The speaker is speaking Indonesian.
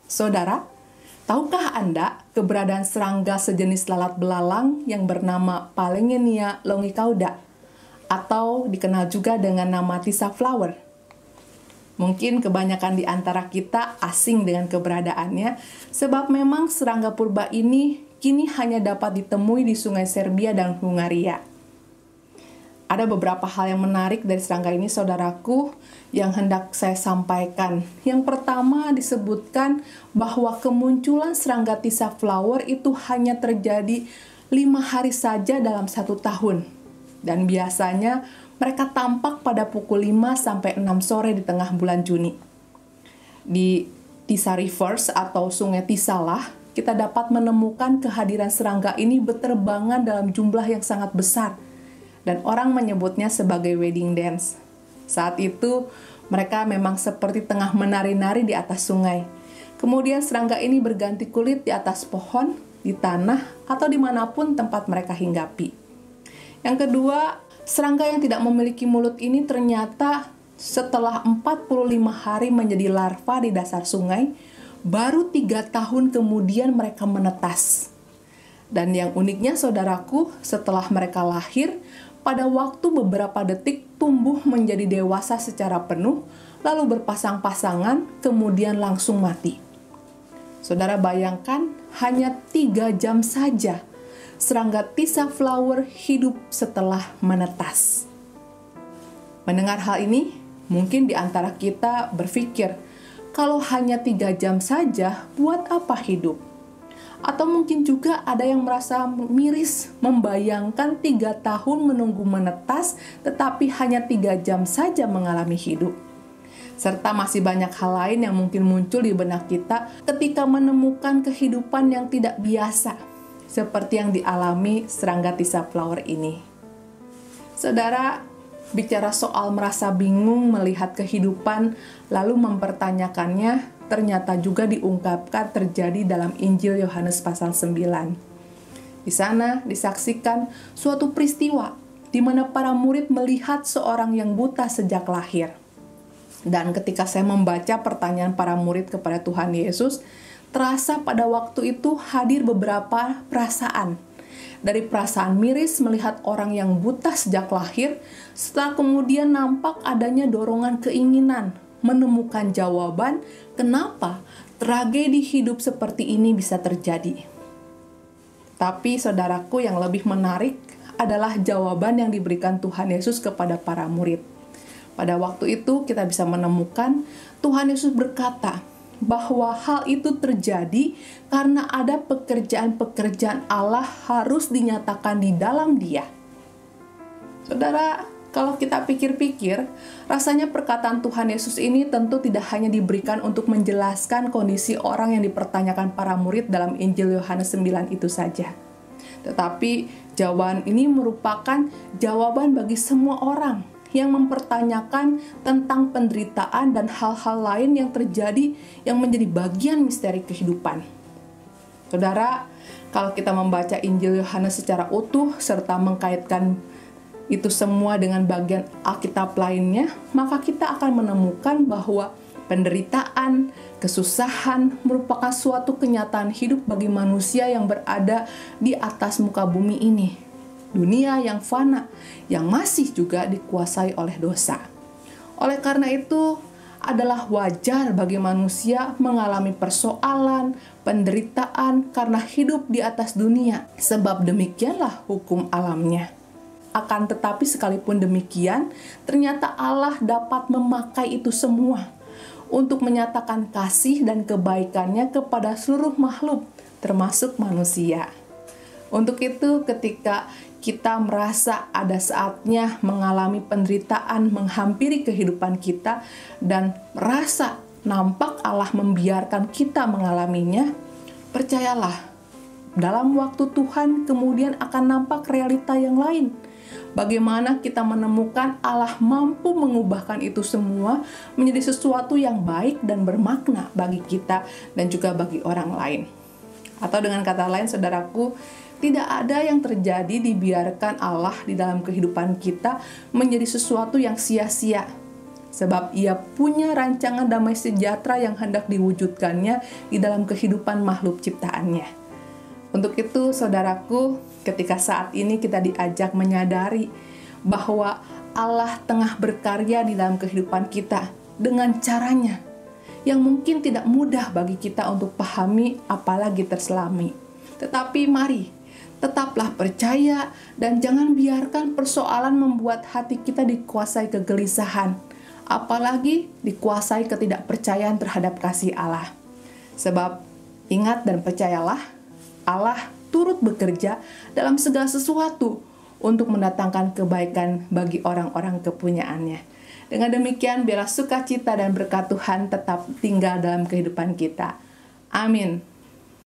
Saudara, tahukah Anda keberadaan serangga sejenis lalat belalang yang bernama Palengenia longicauda atau dikenal juga dengan nama Tisa flower? Mungkin kebanyakan di antara kita asing dengan keberadaannya, sebab memang serangga purba ini kini hanya dapat ditemui di sungai Serbia dan Hungaria. Ada beberapa hal yang menarik dari serangga ini, saudaraku, yang hendak saya sampaikan. Yang pertama disebutkan bahwa kemunculan serangga Tisa flower itu hanya terjadi 5 hari saja dalam 1 tahun. Dan biasanya mereka tampak pada pukul 5 sampai 6 sore di tengah bulan Juni. Di Tisa Rivers atau Sungai Tisalah, kita dapat menemukan kehadiran serangga ini berterbangan dalam jumlah yang sangat besar. Dan orang menyebutnya sebagai wedding dance. Saat itu, mereka memang seperti tengah menari-nari di atas sungai. Kemudian serangga ini berganti kulit di atas pohon, di tanah, atau dimanapun tempat mereka hinggapi. Yang kedua, serangga yang tidak memiliki mulut ini ternyata setelah 45 hari menjadi larva di dasar sungai, baru 3 tahun kemudian mereka menetas. Dan yang uniknya, saudaraku, setelah mereka lahir, pada waktu beberapa detik tumbuh menjadi dewasa secara penuh, lalu berpasang-pasangan, kemudian langsung mati. Saudara bayangkan, hanya 3 jam saja serangga Tisa flower hidup setelah menetas. Mendengar hal ini, mungkin di antara kita berpikir, kalau hanya 3 jam saja, buat apa hidup? Atau mungkin juga ada yang merasa miris membayangkan 3 tahun menunggu menetas, tetapi hanya 3 jam saja mengalami hidup. Serta masih banyak hal lain yang mungkin muncul di benak kita ketika menemukan kehidupan yang tidak biasa, seperti yang dialami serangga Tisa flower ini. Saudara, bicara soal merasa bingung melihat kehidupan, lalu mempertanyakannya, ternyata juga diungkapkan terjadi dalam Injil Yohanes pasal 9. Di sana disaksikan suatu peristiwa di mana para murid melihat seorang yang buta sejak lahir. Dan ketika saya membaca pertanyaan para murid kepada Tuhan Yesus, terasa pada waktu itu hadir beberapa perasaan. Dari perasaan miris melihat orang yang buta sejak lahir, setelah kemudian nampak adanya dorongan keinginan menemukan jawaban kenapa tragedi hidup seperti ini bisa terjadi. Tapi saudaraku, yang lebih menarik adalah jawaban yang diberikan Tuhan Yesus kepada para murid. Pada waktu itu kita bisa menemukan Tuhan Yesus berkata bahwa hal itu terjadi karena ada pekerjaan-pekerjaan Allah harus dinyatakan di dalam Dia. Saudara, kalau kita pikir-pikir, rasanya perkataan Tuhan Yesus ini tentu tidak hanya diberikan untuk menjelaskan kondisi orang yang dipertanyakan para murid dalam Injil Yohanes 9 itu saja. Tetapi jawaban ini merupakan jawaban bagi semua orang yang mempertanyakan tentang penderitaan dan hal-hal lain yang terjadi yang menjadi bagian misteri kehidupan. Saudara, kalau kita membaca Injil Yohanes secara utuh serta mengkaitkan itu semua dengan bagian Alkitab lainnya, maka kita akan menemukan bahwa penderitaan, kesusahan merupakan suatu kenyataan hidup bagi manusia yang berada di atas muka bumi ini. Dunia yang fana, yang masih juga dikuasai oleh dosa. Oleh karena itu, adalah wajar bagi manusia mengalami persoalan, penderitaan karena hidup di atas dunia, sebab demikianlah hukum alamnya. Akan tetapi sekalipun demikian, ternyata Allah dapat memakai itu semua untuk menyatakan kasih dan kebaikannya kepada seluruh makhluk, termasuk manusia. Untuk itu, ketika kita merasa ada saatnya mengalami penderitaan menghampiri kehidupan kita dan merasa nampak Allah membiarkan kita mengalaminya, percayalah, dalam waktu Tuhan kemudian akan nampak realita yang lain. Bagaimana kita menemukan Allah mampu mengubahkan itu semua menjadi sesuatu yang baik dan bermakna bagi kita dan juga bagi orang lain. Atau dengan kata lain, saudaraku, tidak ada yang terjadi dibiarkan Allah di dalam kehidupan kita menjadi sesuatu yang sia-sia. sebab Ia punya rancangan damai sejahtera yang hendak diwujudkannya di dalam kehidupan makhluk ciptaannya. Untuk itu, saudaraku, ketika saat ini kita diajak menyadari bahwa Allah tengah berkarya di dalam kehidupan kita dengan caranya yang mungkin tidak mudah bagi kita untuk pahami, apalagi terselami. Tetapi mari, tetaplah percaya dan jangan biarkan persoalan membuat hati kita dikuasai kegelisahan, apalagi dikuasai ketidakpercayaan terhadap kasih Allah. Sebab ingat dan percayalah, Allah turut bekerja dalam segala sesuatu untuk mendatangkan kebaikan bagi orang-orang kepunyaannya. Dengan demikian, biarlah sukacita dan berkat Tuhan tetap tinggal dalam kehidupan kita. Amin.